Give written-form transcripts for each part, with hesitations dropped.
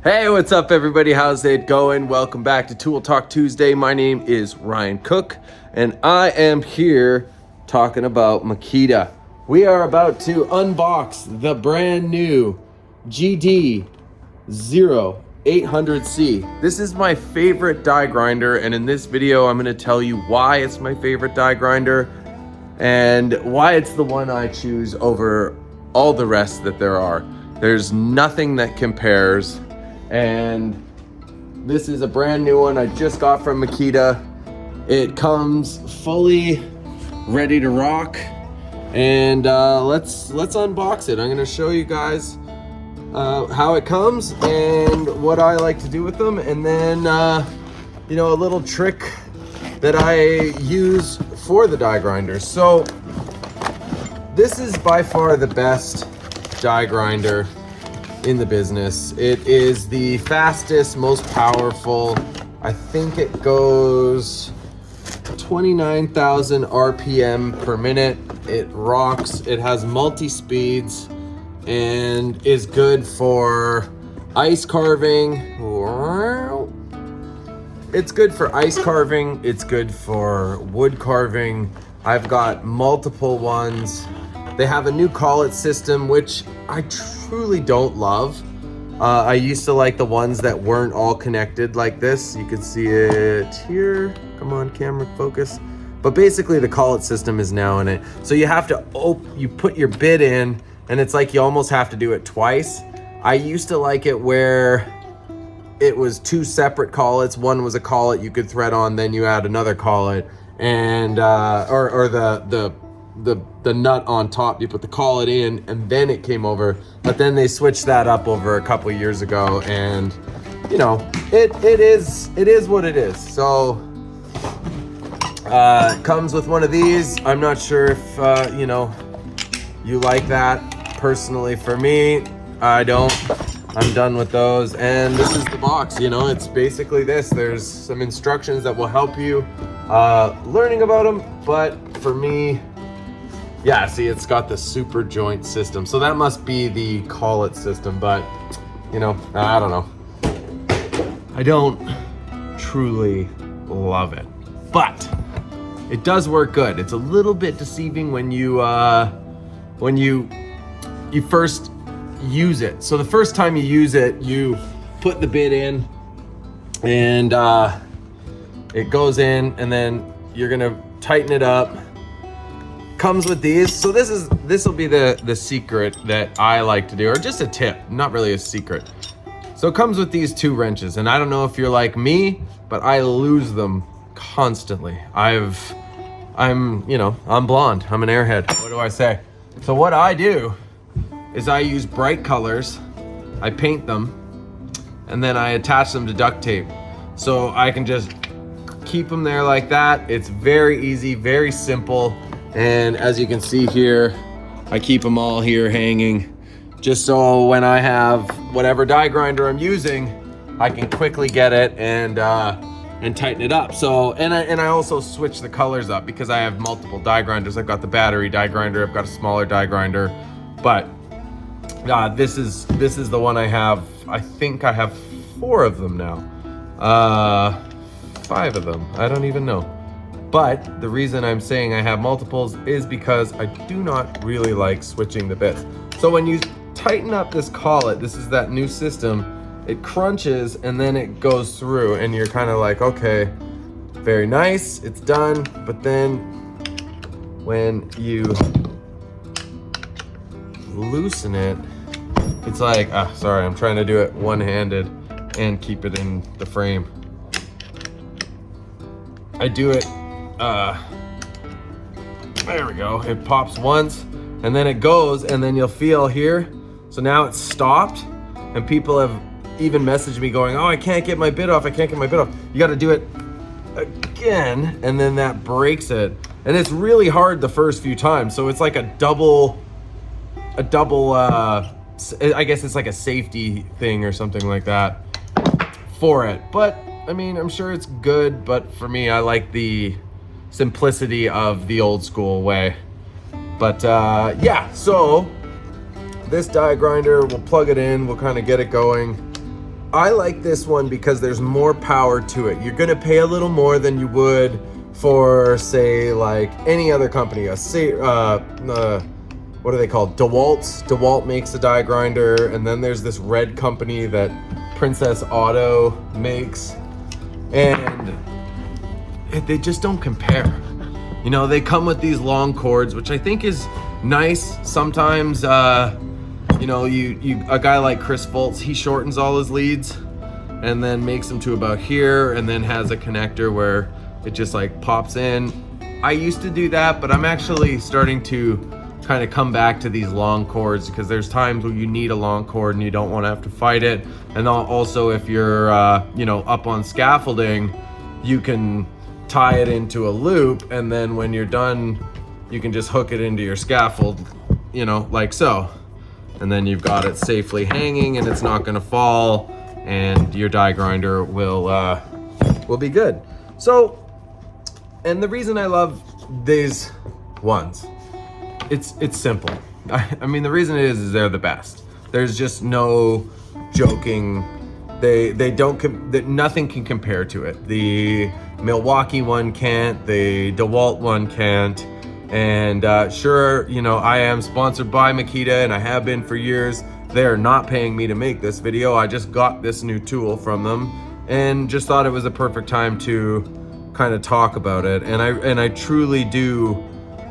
Hey, what's up everybody? How's it going? Welcome back to Tool Talk Tuesday. My name is Ryan Cook and I am here talking about Makita. We are about to unbox the brand new GD0800C. This is my favorite die grinder, and in this video I'm going to tell you why it's my favorite die grinder and why it's the one I choose over all the rest that there are. There's nothing that compares. And this is a brand new one I just got from Makita. It comes fully ready to rock, and let's unbox it. I'm gonna show you guys how it comes and what I like to do with them, and then a little trick that I use for the die grinder. So this is by far the best die grinder in the business. It is the fastest, most powerful. I think it goes 29,000 RPM per minute. It rocks. It has multi-speeds and is good for ice carving. It's good for ice carving. It's good for wood carving. I've got multiple ones. They have a new collet system, which I truly don't love. I used to like the ones that weren't all connected like this. You can see it here. Come on, camera, focus. But basically the collet system is now in it. So you have to, you put your bit in, and it's like you almost have to do it twice. I used to like it where it was two separate collets. One was a collet you could thread on, then you add another collet, and or the nut on top, you put the collet in and then it came over. But then they switched that up over a couple years ago, and it is what it is. So it comes with one of these. I'm not sure if you like that. Personally, for me, I don't. I'm done with those, and this is the box. It's basically this. There's some instructions that will help you learning about them, but for me, yeah, see, it's got the super joint system. So that must be the collet system, but I don't know. I don't truly love it, but it does work good. It's a little bit deceiving when you first use it. So the first time you use it, you put the bit in and it goes in, and then you're gonna tighten it up. Comes with these. So this will be the secret that I like to do, or just a tip, not really a secret. So it comes with these two wrenches, and I don't know if you're like me, but I lose them constantly. I'm blonde. I'm an airhead. What do I say? So what I do is I use bright colors, I paint them, and then I attach them to duct tape. So I can just keep them there like that. It's very easy, very simple. And as you can see here, I keep them all here hanging, just so when I have whatever die grinder I'm using, I can quickly get it and tighten it up. So, and I also switch the colors up because I have multiple die grinders. I've got the battery die grinder, I've got a smaller die grinder, but this is the one I have. I think I have 4 of them now, 5 of them, I don't even know. But the reason I'm saying I have multiples is because I do not really like switching the bits. So when you tighten up this collet, this is that new system, it crunches and then it goes through, and you're kind of like, okay, very nice, it's done. But then when you loosen it, it's like, sorry, I'm trying to do it one-handed and keep it in the frame. I do it, there we go. It pops once and then it goes, and then you'll feel here. So now it's stopped, and people have even messaged me going, oh, I can't get my bit off. I can't get my bit off. You got to do it again, and then that breaks it. And it's really hard the first few times. So it's like a double, I guess it's like a safety thing or something like that for it. But I mean, I'm sure it's good, but for me, I like the simplicity of the old school way. But yeah, so this die grinder, we'll plug it in, we'll kind of get it going. I like this one because there's more power to it. You're gonna pay a little more than you would for, say, like any other company. What are they called? DeWalt. DeWalt makes a die grinder, and then there's this red company that Princess Auto makes, and they just don't compare. You know, they come with these long cords, which I think is nice. Sometimes, you know, a guy like Chris Fultz, he shortens all his leads and then makes them to about here, and then has a connector where it just like pops in. I used to do that, but I'm actually starting to kind of come back to these long cords, because there's times where you need a long cord and you don't want to have to fight it. And also, if you're you know, up on scaffolding, you can tie it into a loop, and then when you're done, you can just hook it into your scaffold, you know, like so. And then you've got it safely hanging, and it's not going to fall, and your die grinder will be good. So, and the reason I love these ones, it's simple. I mean, the reason it is they're the best. There's just no joking. Nothing can compare to it. The Milwaukee one can't, the DeWalt one can't. And sure, you know, I am sponsored by Makita, and I have been for years. They're not paying me to make this video. I just got this new tool from them and just thought it was a perfect time to kind of talk about it. And I truly do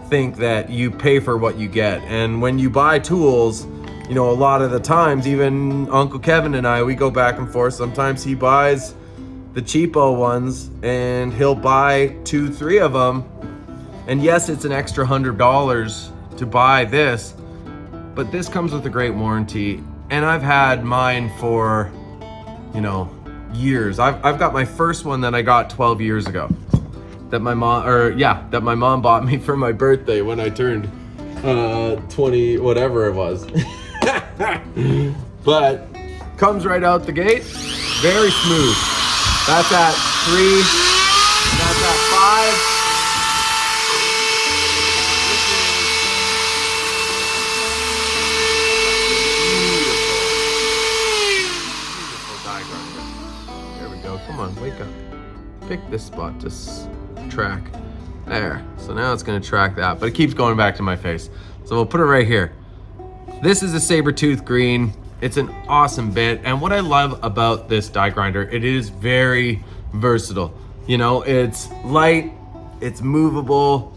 think that you pay for what you get. And when you buy tools, you know, a lot of the times, even Uncle Kevin and I, we go back and forth. Sometimes he buys the cheapo ones, and he'll buy 2-3 of them. And yes, it's an extra $100 to buy this, but this comes with a great warranty. And I've had mine for, you know, years. I've got my first one that I got 12 years ago, that my mom bought me for my birthday when I turned 20, whatever it was. But comes right out the gate, very smooth. That's at 3, and that's at 5. Beautiful die grinder. There we go. Come on, wake up. Pick this spot to track. There. So now it's going to track that, but it keeps going back to my face. So we'll put it right here. This is a saburrtooth green. It's an awesome bit. And what I love about this die grinder, it is very versatile. You know, it's light, it's movable,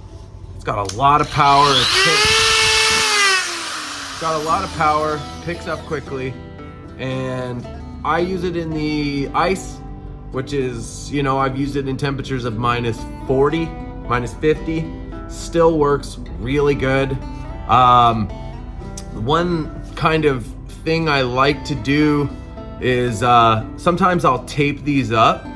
it's got a lot of power. It's got a lot of power, picks up quickly. And I use it in the ice, which is, you know, I've used it in temperatures of -40, -50. Still works really good. One kind of thing I like to do is sometimes I'll tape these up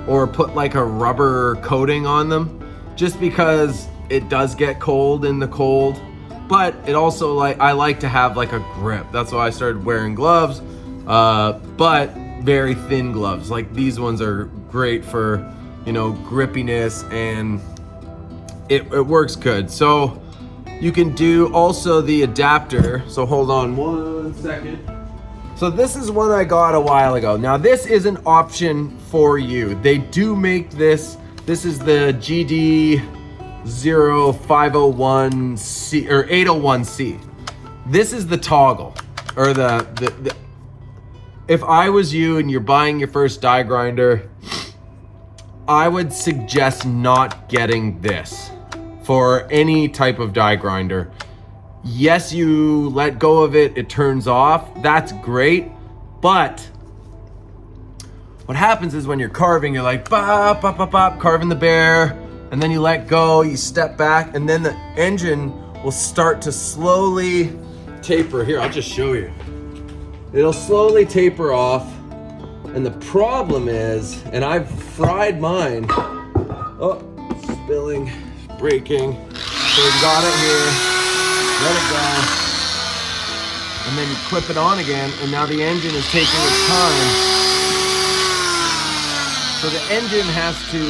or put like a rubber coating on them, just because it does get cold in the cold. But it also, like, I like to have like a grip. That's why I started wearing gloves, but very thin gloves. Like these ones are great for, you know, grippiness, and it works good. So you can do also the adapter. So hold on 1 second. So this is one I got a while ago. Now this is an option for you. They do make this. This is the GD0501C or 801C. This is the toggle, or the if I was you and you're buying your first die grinder, I would suggest not getting this for any type of die grinder. Yes, you let go of it, it turns off. That's great. But what happens is when you're carving, you're like, bop, bop, bop, bop, carving the bear, and then you let go, you step back, and then the engine will start to slowly taper. Here, I'll just show you. It'll slowly taper off. And the problem is, and I've fried mine. Oh, spilling. Breaking. So we've got it here, let it go, and then you clip it on again, and now the engine is taking its time. So the engine has to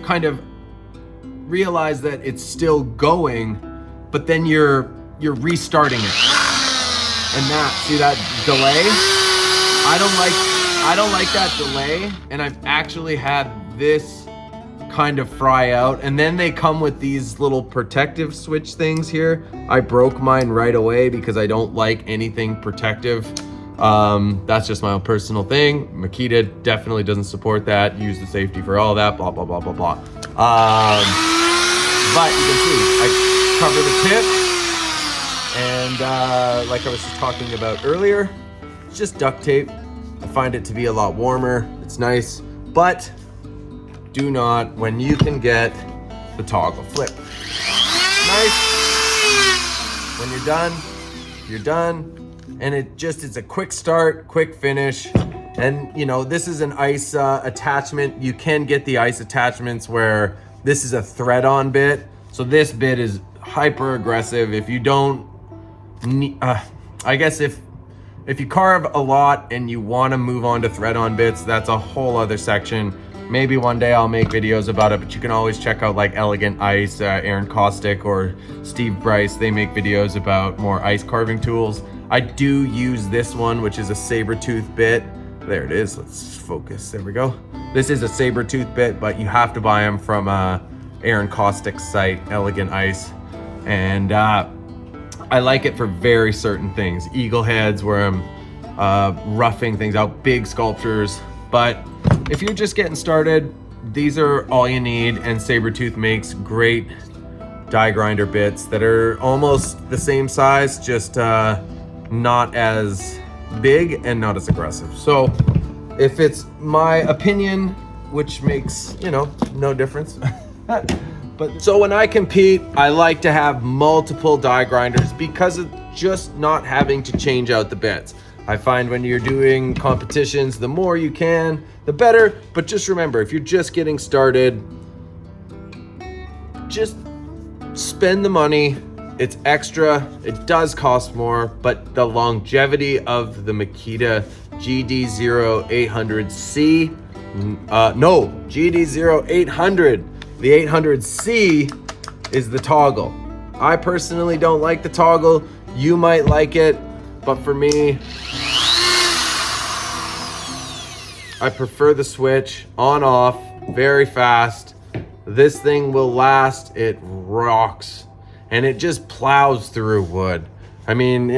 kind of realize that it's still going, but then you're restarting it. And that, see that delay? I don't like that delay, and I've actually had this kind of fry out, and then they come with these little protective switch things here. I broke mine right away because I don't like anything protective. That's just my own personal thing. Makita definitely doesn't support that. Use the safety for all that, blah, blah, blah, blah, blah. But you can see, I cover the tip, and like I was just talking about earlier, it's just duct tape. I find it to be a lot warmer. It's nice, but do not, when you can get the toggle flip. Nice. When you're done, you're done. And it's a quick start, quick finish. And you know, this is an ice attachment. You can get the ice attachments where this is a thread-on bit. So this bit is hyper aggressive. If you don't need, I guess if you carve a lot and you want to move on to thread-on bits, that's a whole other section. Maybe one day I'll make videos about it, but you can always check out like Elegant Ice, Aaron Kostick or Steve Bryce. They make videos about more ice carving tools. I do use this one, which is a saburrtooth bit. There it is, let's focus, there we go. This is a saburrtooth bit, but you have to buy them from Aaron Kostick's site, Elegant Ice. And I like it for very certain things. Eagle heads where I'm roughing things out, big sculptures. But if you're just getting started, these are all you need, and saburrtooth makes great die grinder bits that are almost the same size, just not as big and not as aggressive. So if it's my opinion, which makes, you know, no difference. But so when I compete, I like to have multiple die grinders because of just not having to change out the bits. I find when you're doing competitions, the more you can, the better. But just remember, if you're just getting started, just spend the money. It's extra, it does cost more, but the longevity of the Makita GD0800C, GD0800, the 800C is the toggle. I personally don't like the toggle. You might like it, but for me, I prefer the switch on off, very fast. This thing will last, it rocks. And it just plows through wood. I mean,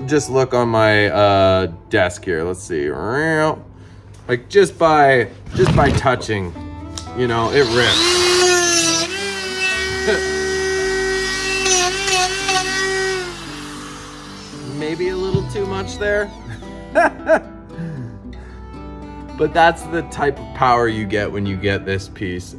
just look on my desk here. Let's see. Like just by touching, you know, it rips. Maybe a little too much there. But that's the type of power you get when you get this piece.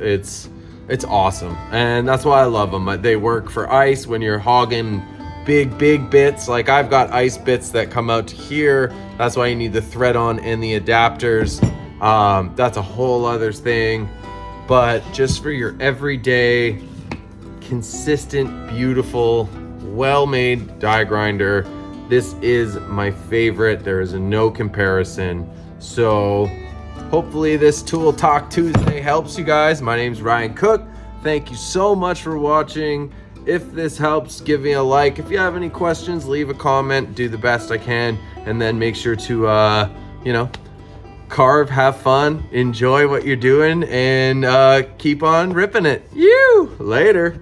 It's awesome, and that's why I love them. They work for ice when you're hogging big bits. Like I've got ice bits that come out to here. That's why you need the thread on and the adapters. That's a whole other thing. But just for your everyday, consistent, beautiful, well-made die grinder, this is my favorite. There is no comparison. So hopefully this Tool Talk Tuesday helps you guys. My name's Ryan Cook. Thank you so much for watching. If this helps, give me a like. If you have any questions, leave a comment. Do the best I can. And then make sure to, you know, carve, have fun, enjoy what you're doing, and keep on ripping it. You later.